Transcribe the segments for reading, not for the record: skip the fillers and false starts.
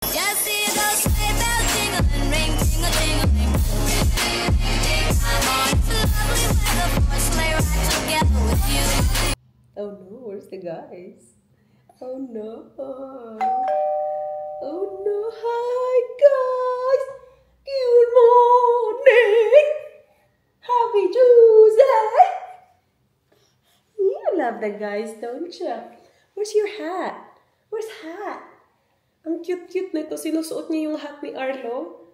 Just see those sleigh bells jingling, ring, ting-a-ting-a-ling. I'm on to lovely weather for a sleigh ride together with you. Oh no, where's the guys? Oh no. Oh no, hi guys. Good morning. Happy Tuesday. You love the guys, don't you? Where's your hat? Where's hat? Ang cute-cute nito. Sinusuot niya yung hat ni Arlo.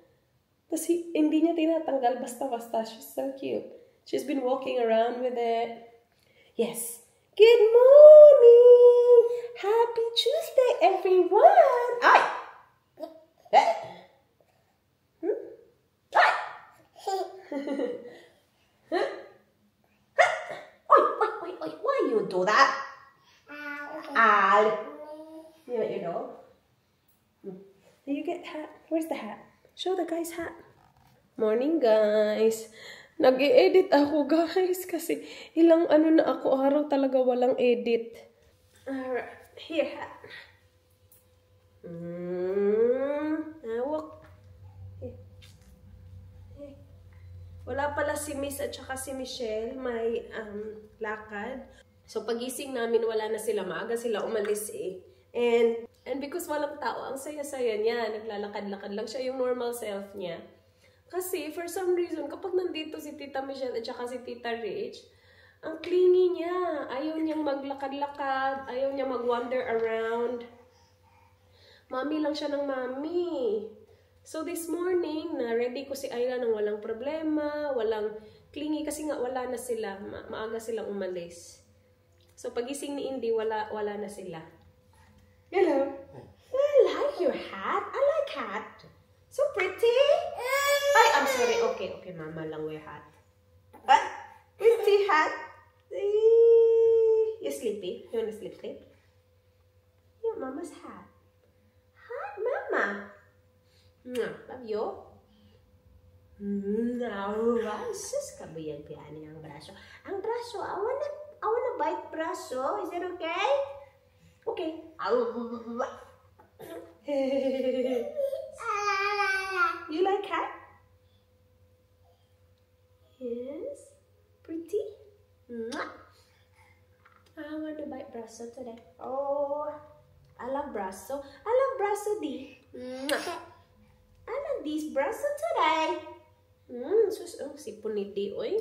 Tapos hindi niya tinatanggal basta-basta. She's so cute. She's been walking around with it. Yes. Good morning. Happy Tuesday, everyone. Ay! Eh? Hmm? Ay! Oy, why you do that? You let your dog? You get hat. Where's the hat? Show the guys hat. Morning, guys. Nag-i-edit ako, guys, kasi ilang na ako, araw talaga walang edit. Alright, here, hat. Walk. Wala pala si Miss at saka si Michelle, may lakad. So pagising namin, wala na sila, maaga sila umalis eh. And because walang tao, ang saya-saya niya, naglalakad-lakad lang siya, yung normal self niya. Kasi for some reason, kapag nandito si Tita Michelle at saka si Tita Rich, ang clingy niya. Ayaw niyang maglakad-lakad, ayaw niyang mag-wander around. Mami lang siya ng mami. So this morning, na-ready ko si Ayla nang walang problema, walang clingy kasi nga wala na sila, maaga silang umalis. So pagising ni Indy, wala na sila. Hello. I like your hat. I like hat. So pretty. Ay, I'm sorry. Okay, mama lang wear hat. What? Pretty hat. You sleepy? You wanna sleep? Yeah, mama's hat. Hat, mama. Love you. Sus, kabuyag-buyag ang braso. Ang braso, I wanna bite braso. Is it okay? Okay. You like cat? Yes. Pretty? I want to bite braso today. Oh, I love braso. I love braso di. I love this braso today. Sus, ang sipon ni Di, oy.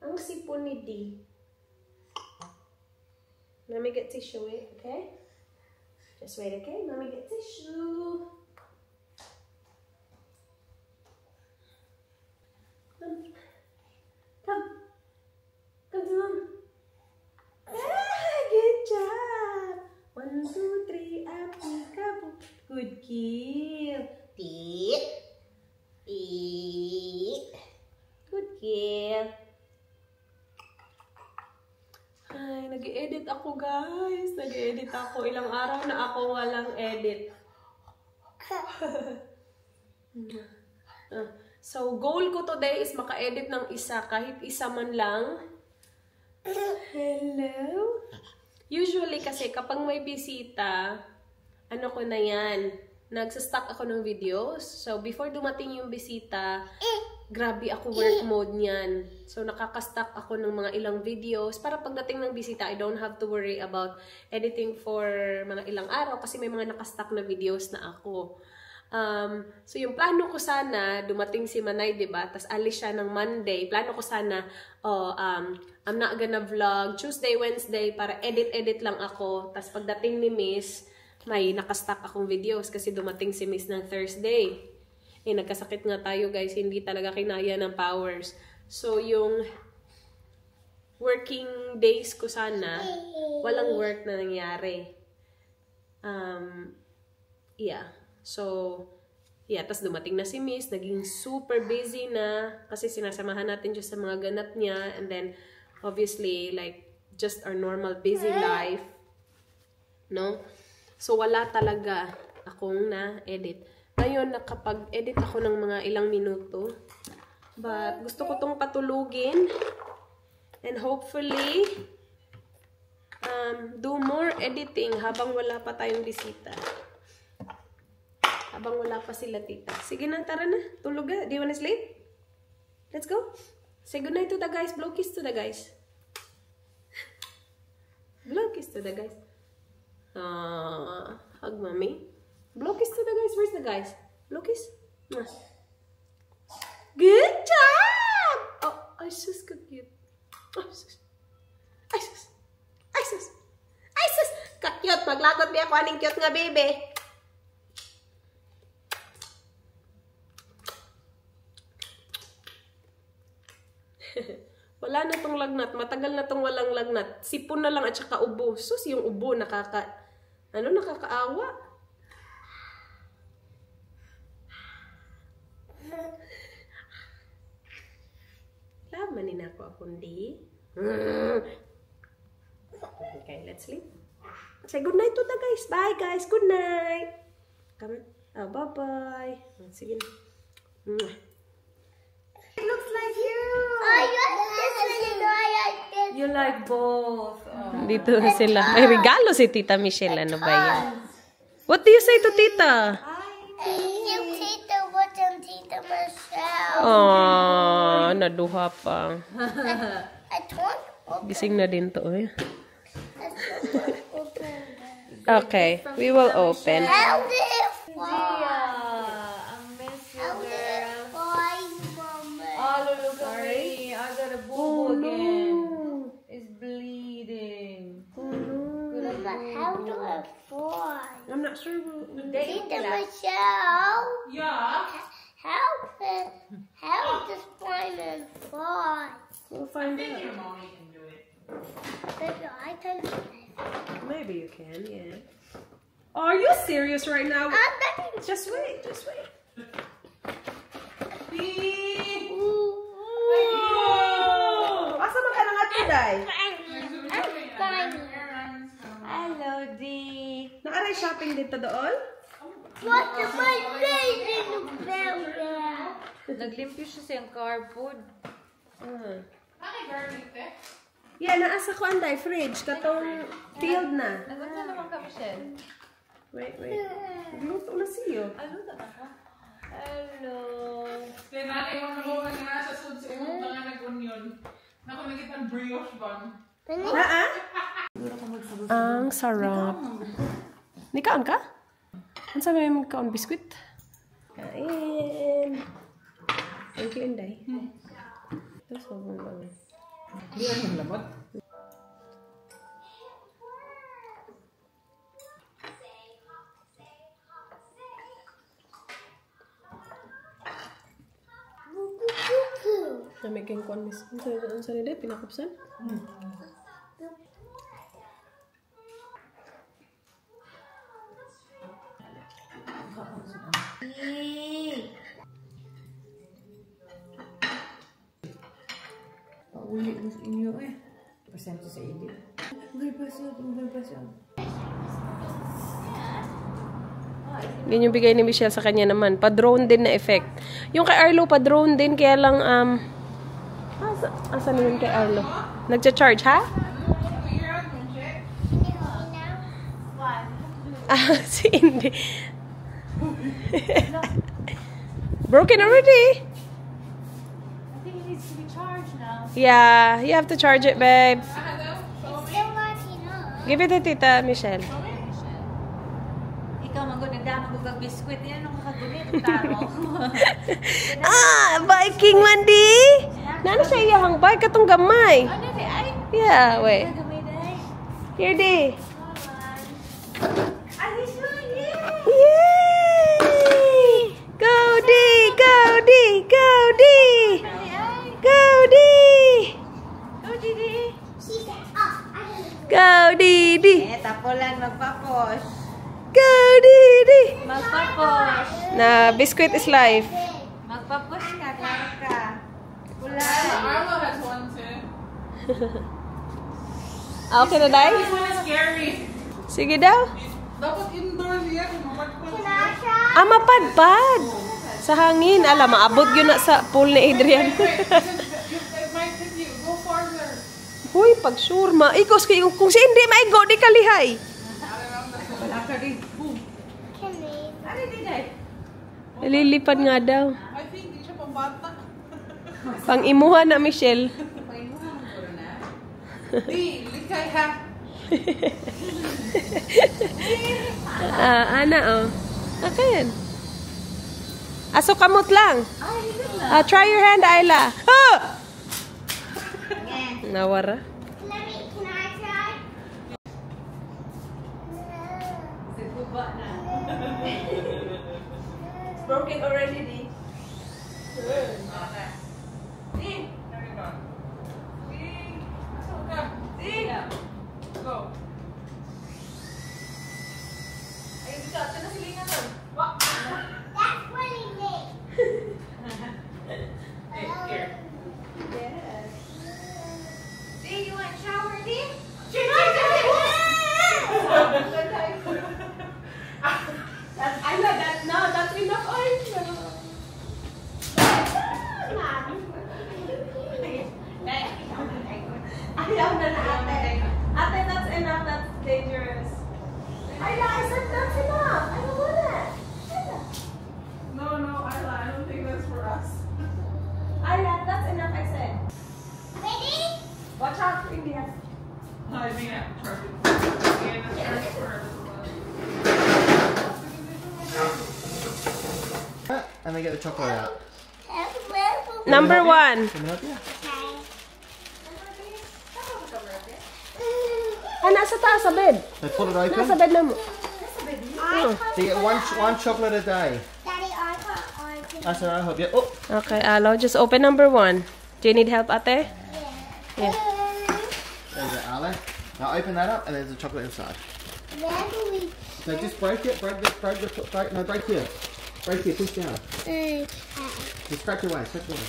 Ang sipon ni Di. Let me get tissue, okay? Just wait, okay? Let me get tissue. Come to mom. Good job. 1, 2, 3, api-kabu. Good kill. Good kill. Ay, nag-edit ako, guys. Nag-edit ako. Ilang araw na ako walang edit. So, goal ko today is maka-edit ng isa. Kahit isa man lang. Hello? Usually kasi kapag may bisita, ano ko na yan, nagsastock ako ng videos. So, before dumating yung bisita, grabe ako work mode niyan. So, nakakastock ako ng mga ilang videos. Para pagdating ng bisita, I don't have to worry about editing for mga ilang araw kasi may mga nakastock na videos na ako. So, yung plano ko sana, dumating si Manay, diba? Tapos alis siya ng Monday. Plano ko sana, I'm not gonna vlog Tuesday, Wednesday para edit lang ako. Tapos pagdating ni Miss, may nakastock akong videos kasi dumating si Miss ng Thursday. Eh, nagkasakit nga tayo, guys. Hindi talaga kinaya ng powers. So, yung working days ko sana, walang work na nangyari. Yeah. So, yeah. Tapos dumating na si Miss. Naging super busy na. Kasi sinasamahan natin just sa mga ganap niya. And then, obviously, like, just our normal busy life. No? So, wala talaga akong na-edit. Ngayon, nakapag-edit ako ng mga ilang minuto. But, gusto ko tong patulugin. And hopefully, do more editing habang wala pa tayong bisita. Habang wala pa sila tita. Sige na, tara na. Tulog na. Do you wanna sleep? Let's go. Say goodnight to the guys. Blow kiss to the guys. Blow kiss to the guys. Hug mommy. Blow kiss to the guys. Where's the guys? Blow kiss. Good job! Oh, ay sus, ka-cute. Oh, sus. Ay sus. Ay sus. Ay sus. Ka-cute. Maglagot niya ako aning cute nga baby. Wala na tong lagnat. Matagal na tong walang lagnat. Sipon na lang at saka ubo. Sus, yung ubo nakakaawa. Lamanin ako kundi. Okay, let's sleep. Say good night to the guys. Bye guys. Good night. Come. Bye-bye. Sige na. It looks like you. I You like both. Oh. Dito na sila. May regalo si Tita Michelle. Ano ba yan? What do you say to Tita? You Tita wasn't Tita Michelle. Oh, naduha pa. I told Gising na din to. Eh. open. Okay, we will open. How did it fly? I miss you, How did it girl. fly, Mama? Oh, look at me. I got a boo again. It's bleeding. Mama, how do I fly? I'm not sure. Tita Michelle, Yeah. how does Spider fly? We'll find out. Mommy can do it. Baby, I can do it. Maybe you can, yeah. Oh, are you serious right now? I'm betting. Just wait, just wait. Asa man ka na nga today? Hello, Dee. Naaray shopping dito doon? What am I saying about that? Naglimpyo siya siyang carport. Ah. Yeah, naasa ko anday, fridge. Katong filled na. Nagpunta naman ka, Michelle. Wait. Luto na siyo. Ano na ako? Hello. Tinanay mo na ko nga sa sud sa imong mga nag-onion. Naku nakita brioche bun. Naa? Ang sarap. Nikaon ka? Ano sabi mo kaon biskuit? Kain. Thank you, Inday. Ito, sobrang bango. Di ang lamot. Namiging kuan mis. Ang sa nila, pinakupsan? Uli mo sa inyo eh. Pasensya sa edit. May pasyon. Yan yung bigay ni Michelle sa kanya naman. Pa-drone din na effect. Yung kay Arlo, pa-drone din. Kaya lang, asan yun kay Arlo? Nagcha-charge, ha? Si Indy. Broken already. I think it needs to be charged now. Yeah, you have to charge it, babe. It's still lighting up. Give it to Tita Michelle. Ikaw magod nagdama ko kag biskwit. Yan ang makagunit. Taro. Biking Mandy! Nano siya iyahang bike katong gamay? Ano di ay? Yeah, wait. Nagamay day. Here, di. Ay, siya. Yeah. Yay! Go, Di! Go, Di! Go, Di! Go, Di! Go, Didi. She said, oh, I don't know. Go, Didi! Eh, tapo lang magpapos. Go, Didi! Magpapos. Na, biscuit is life. Magpapos ka, klaro ka. Pula. Arlo has one too. Okay na, Day? This one is scary. Sige daw. Dapat indoors yan. Mapagpag. Mapadpad. Sa hangin. Alam, maabot yun na sa pool ni Adrian. It might hit you. Go farther. Huy, pag sure ma. Ikos, kung si hindi maigo, di kalihay. Wala ka rin. Boom. Can they? Ano di day? Lilipad nga daw. I think di siya pambata. Pang-imuha na, Michelle. Painuha mo ko na. Di, likay ha. Ana, oh. Akin. Aso kamot lang. Try your hand, Ayla. Ah! Nawara. Can I try? It's broken already, Di. Go. Ay, dito. Ito na silingan lang. That's really neat. Here. Yes. Do you want shower, dear? Ayla, that's enough oil. Ayaw na na, ate. Ate, that's enough. That's dangerous. Ayla, I said that's enough. I don't want it. No, Ayla, I don't think that's for us. Ayla, that's enough, I said. Ready? Watch out for India. I think I charge it. Yeah, that's charge for her. And they get the chocolate out. Number 1. Coming up, yeah. Ah, nasa taas sa bed. They pull it Nasa open. bed na mo. So you get one chocolate a day. Daddy, I got orange. That's what I hope. Yeah. Oh, Okay, Alo, just open number 1. Do you need help, ate? Yeah. there's it, Arlo. Now open that up, and there's a chocolate inside. So just break it. Break here. Break here. Push down. Just scratch away. Scratch away.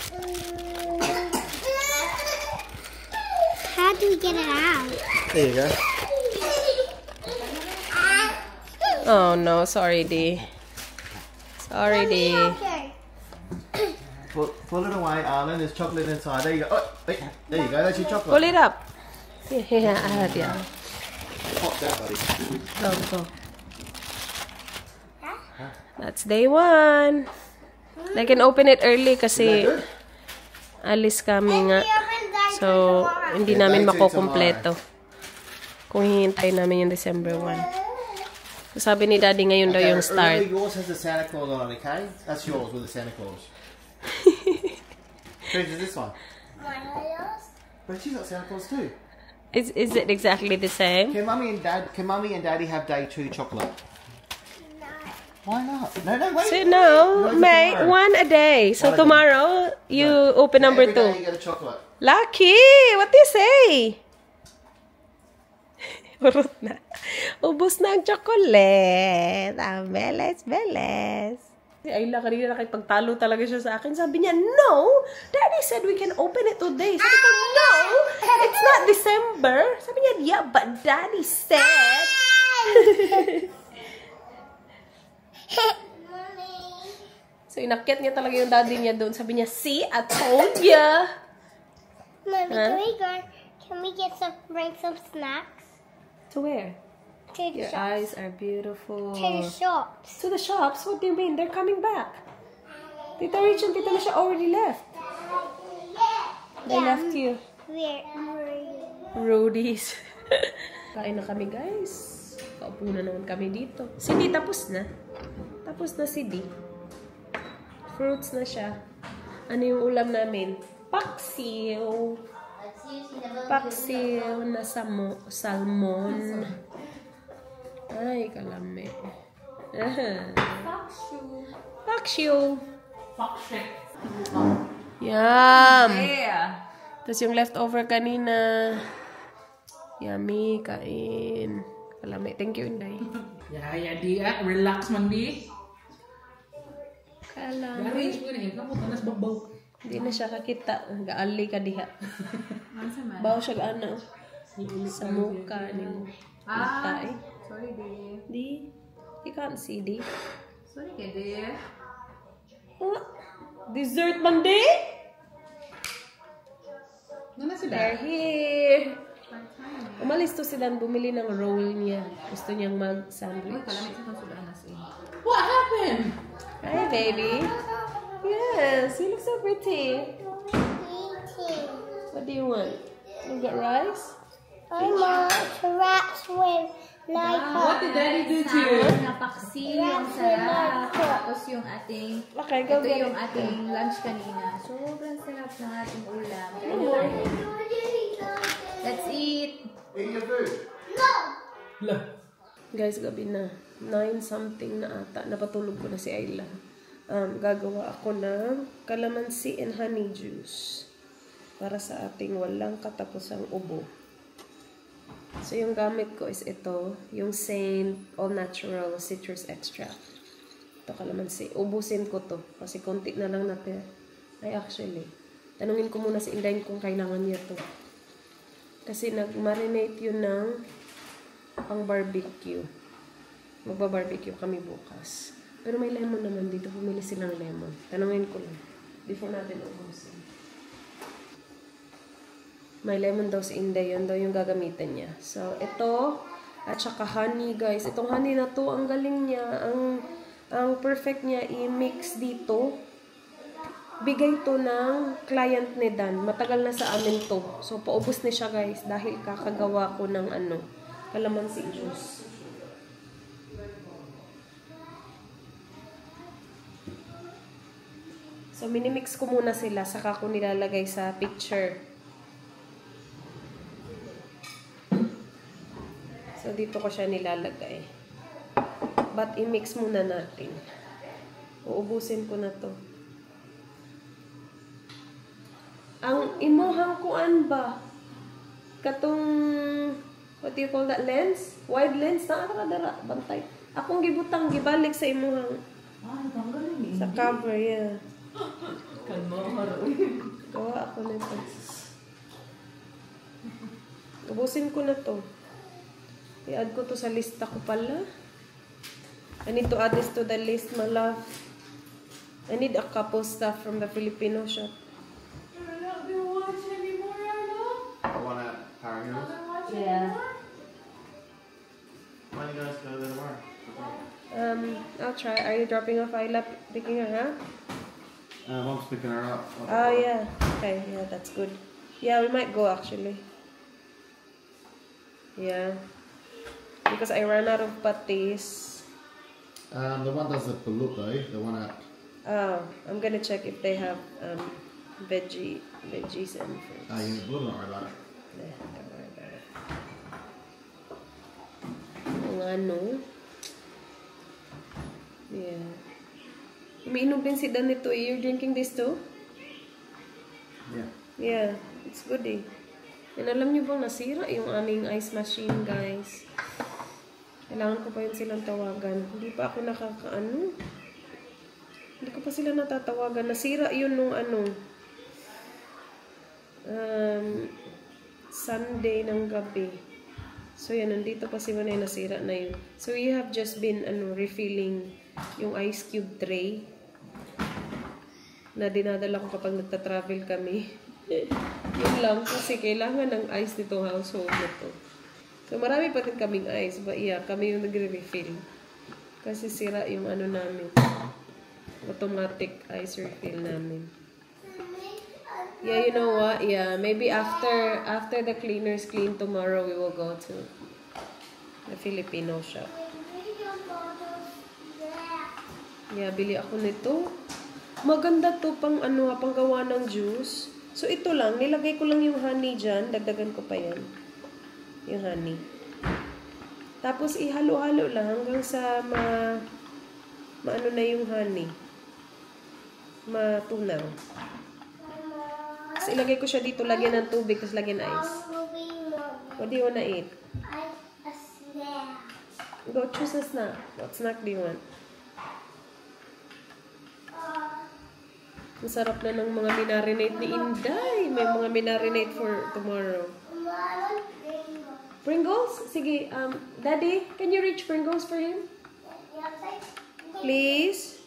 How do we get it out? There you go. Oh no, sorry, D. Sorry, D. Pull it away, Arlen. There's chocolate inside. There you go. Oh, there you go. That's your chocolate. Pull it up. Yeah, I had yeah. Pop that, buddy. Go. That's day 1. They can open it early kasi Good. alis kami nga. So, hindi namin makukumpleto kung hihintay namin yung December 1. So, sabi ni Daddy ngayon daw yung start. Early yours has the Santa Claus on it, okay? That's yours with the Santa Claus. Whose is this one? But she's got Santa Claus too. Is it exactly the same? Can Mummy and Daddy have day 2 chocolate? Why not? No, wait. So, no, Wait for May, tomorrow. 1 a day. So, One a day. tomorrow, you open number Every day 2. you get a chocolate. Lucky! What do you say? Urot na. Ubus na ang chocolate. Beles. Si Ayla kanina nakipagtalo talaga siya sa akin. Sabi niya, no! Daddy said we can open it today. Sabi ko, no! It's not December. Sabi niya, yeah, but Daddy said... So, inakyat niya talaga yung daddy niya doon. Sabi niya, see, I told ya! Mommy, Huh? can we bring some snacks? To where? To the Your shop. eyes are beautiful. To the shops. To the shops? What do you mean? They're coming back. Tita Rich and Tita Misha already left. They left you. Where? Roadies. Kain na kami, guys. Kaupo na naman kami dito. Si D, tapos na. Tapos na si D. Fruits na siya. Ano yung ulam namin? Paksiw. Paksiw na salmon. Ay, kalami. Paksiw. Yum! Yeah. Tapos yung leftover kanina. Yummy, kain. Kalami. Thank you, Inday. Ya, dia. Relax man, di. Kalami. Arrange ko na. Kamu tanas babaw. Hindi na siya kakita. Gaali ka diha. Bawa siya gaana. Sa mukha ni mo. Mata eh. Sorry, dear. Di. You can't see, di. Sorry, dear. Oh, dessert man, di? Nana sila? They're here. Umalis to sila bumili ng roll niya. Gusto niyang mag-sandwich. Kalamit sa sudanas eh. What happened? I Hi, baby. Yes, you look so pretty. What do you want? You got rice? I want wraps with What did Daddy do to you? Napaksi, ang sarap. Tapos yung ating, Okay, go ito get yung it. ating lunch kanina. Sobrang sarap ng ating ulam. Let's eat. Eat your food. Guys, gabi na. 9 something na ata. Napatulog ko na si Ayla. Gagawa ako ng calamansi and honey juice. Para sa ating walang katapusang ubo. So, yung gamit ko is ito. Yung Saint All Natural Citrus Extract. Ito calamansi. Ubusin ko to. Kasi konti na lang natin. Ay, actually. Tanungin ko muna si Inday kung kailangan niya to. Kasi nag-marinate yun ng pang barbecue. Magba-barbecue kami bukas. Pero may lemon naman dito. Pumili silang lemon. Tanungin ko lang. Before natin ubusin. May lemon daw si Inday. Yun daw yung gagamitan niya. So, ito. At saka honey, guys. Itong honey na to, ang galing niya. Ang perfect niya i-mix dito. Bigay to ng client ni Dan. Matagal na sa amin to. So, paubos na siya, guys. Dahil kakagawa ko ng calamansi juice. So, minimix ko muna sila. Saka ko nilalagay sa pitcher. So, dito ko siya nilalagay. But, i-mix muna natin. Uubusin ko na to. Ang imuhang kuan ba? Katong, what do you call that? Lens? Wide lens? Nakakadara. Bantay. Akong gibutang, gibalik sa imuhang. Sa cover, yeah. Gawa ako nito. Ubusin ko na to. I-add ko to sa lista ko pala. I need to add this to the list, my love. I need a couple stuff from the Filipino shop. I want to power yours. Yeah. Why don't you guys go there tomorrow? I'll try. Are you dropping off Ayla, picking her up? Mom's picking her up. Oh, yeah. Okay, yeah, that's good. Yeah, we might go actually. Yeah. Because I ran out of patis. The one does the balut though. The one at. Oh, I'm gonna check if they have veggies and fruits. You need balut, don't worry about it. Yeah, don't worry about it. Kung ano. Yeah. Umiinom din si Dan nito. You're drinking this too? Yeah. Yeah, it's good eh. And alam niyo bang nasira yung aming ice machine, guys? Kailangan ko pa yun silang tawagan. Hindi pa ako nakakaano. Hindi ko pa sila natatawagan. Nasira yun nung Sunday ng gabi. So yan, nandito pa si Manay, nasira na yun. So we have just been refilling yung ice cube tray na dinadala ko kapag nagta-travel kami. Yun lang, kasi kailangan ng ice nitong household na to. So marami pa din kaming ice, but yeah, kami yung nagre-refill. Kasi sira yung namin. Automatic ice refill namin. Yeah, you know what? Yeah, maybe after the cleaners clean tomorrow, we will go to the Filipino shop. Yeah, bili ako nito. Maganda to pang panggawa ng juice. So ito lang, nilagay ko lang yung honey dyan. Dagdagan ko pa yan. Yung honey. Tapos ihalo-halo lang hanggang sa maano na yung honey. Matunaw. Tapos ilagay ko siya dito, lagyan ng tubig, tapos lagyan ice. What do you wanna eat? A snack. Go choose a snack. What snack do you want? Ang sarap na ng mga minarinate ni Inday. May mga minarinate for tomorrow. Pringles? Sige, Daddy, can you reach Pringles for him? Please?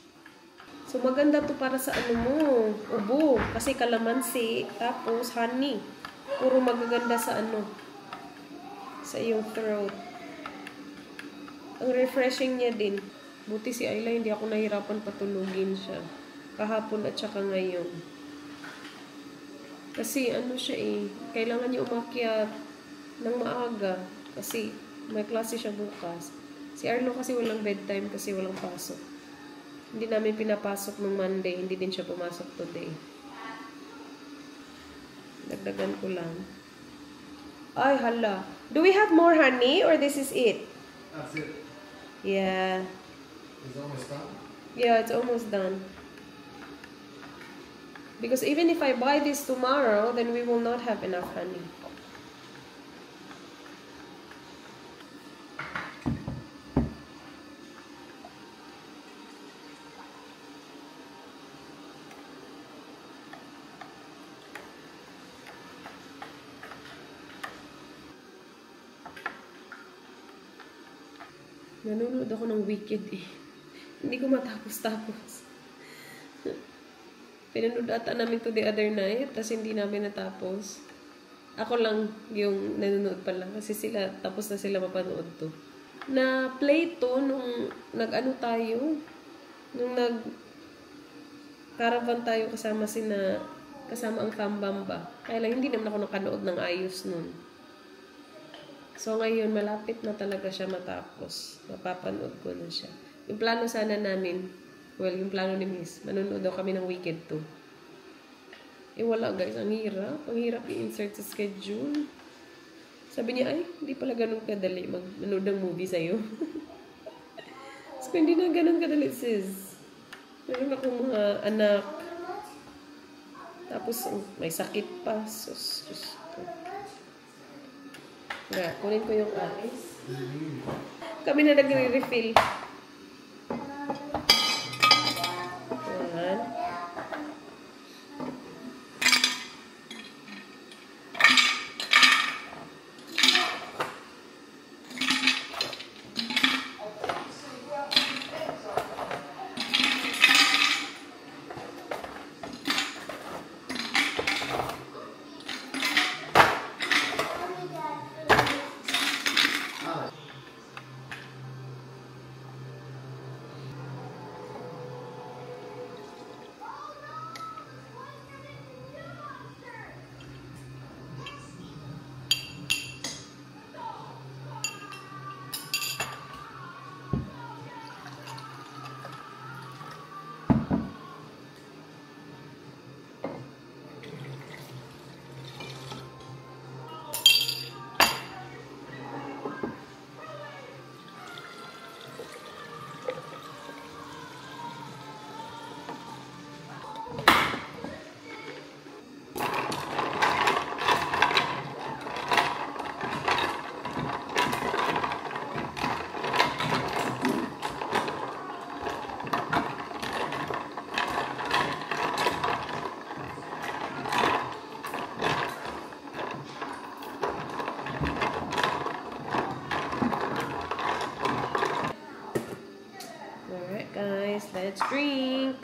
So, maganda to para sa mo, ubo. Kasi kalamansi, tapos honey. Puro magaganda sa sa iyong throat. Ang refreshing niya din. Buti si Ayla, hindi ako nahirapan patulugin siya. Kahapon at saka ngayon. Kasi ano siya eh, kailangan niya umakyat ng maaga. Kasi may klase siya bukas. Si Arlo kasi walang bedtime kasi walang pasok. Hindi namin pinapasok ng Monday, hindi din siya pumasok today. Dagdagan ko lang. Ay, hala. Do we have more honey or this is it? That's it. Yeah. It's almost done. Yeah, it's almost done. Because even if I buy this tomorrow, then we will not have enough honey. Nanonood ako ng Wicked eh. Hindi ko matapos-tapos. Pinanood ata namin to the other night, tapos hindi namin natapos. Ako lang yung nanonood pa lang, kasi sila, tapos na sila mapanood to. Na-play to nung nag-ano tayo, nung nag-caravan tayo kasama ang Kambamba. Kaya lang hindi naman ako nakanood ng ayos nun. So, ngayon, malapit na talaga siya matapos. Mapapanood ko na siya. Yung plano sana namin, well, yung plano ni Miss, manonood daw kami ng Wicked 2. Eh, wala guys. Ang hirap. Ang hirap i-insert sa schedule. Sabi niya, ay, hindi pala ganun kadali manood ng movie sa'yo. So, hindi na ganun kadali, sis. Meron akong mga anak. Tapos, may sakit pa. Sus. Nga, kunin ko yung ice. Kami na nagre-refill. Ayan. Guys, let's drink.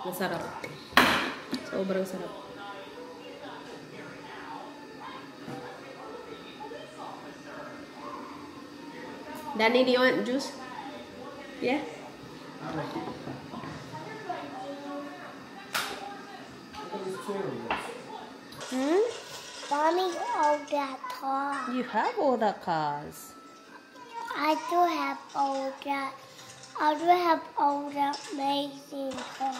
Masarap. Sobrang sarap. Danny, do you want juice? Yeah? Mommy, all that car. You have all the cars. I do have all that. I do have all that amazing car.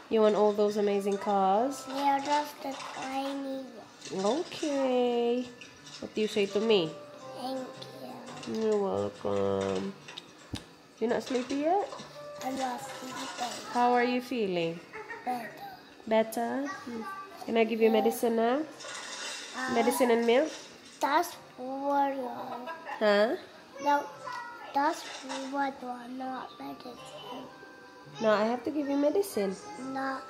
You want all those amazing cars? Yeah, just the tiny one. Okay. What do you say to me? Thank you. You're welcome. You're not sleepy yet? I'm not sleeping. How are you feeling? Better. Better? Can I give you medicine now? Medicine and milk? That's water. Huh? No, that's water, not medicine. No, I have to give you medicine. Not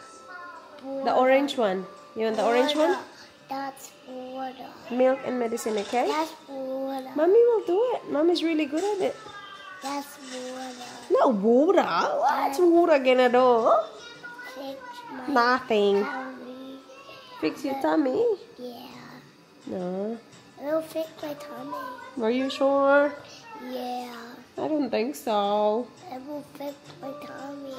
water. The orange one. You want the orange one? That's water. Milk and medicine, okay? That's water. Mommy will do it. Mommy's really good at it. That's water. No water. What's water gonna do? Fix my Nothing. tummy. Fix your tummy? Yeah. No. It'll fix my tummy. Are you sure? Yeah. I don't think so. It will fix my tummy.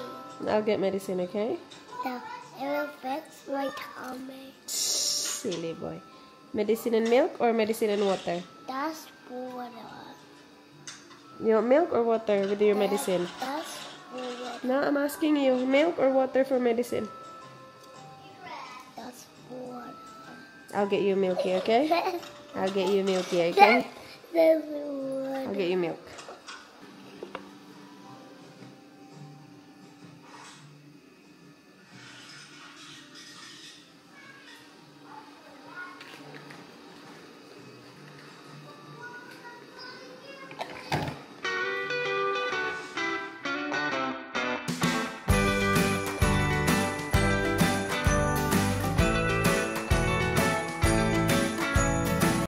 I'll get medicine, okay? No, it will fix my tummy. Silly boy. Medicine and milk or medicine and water? That's water. You want milk or water with your medicine? That's water. No, I'm asking you. Milk or water for medicine? That's water. I'll get you milky, okay? I'll get you milky, okay? That's water. I'll get you milk.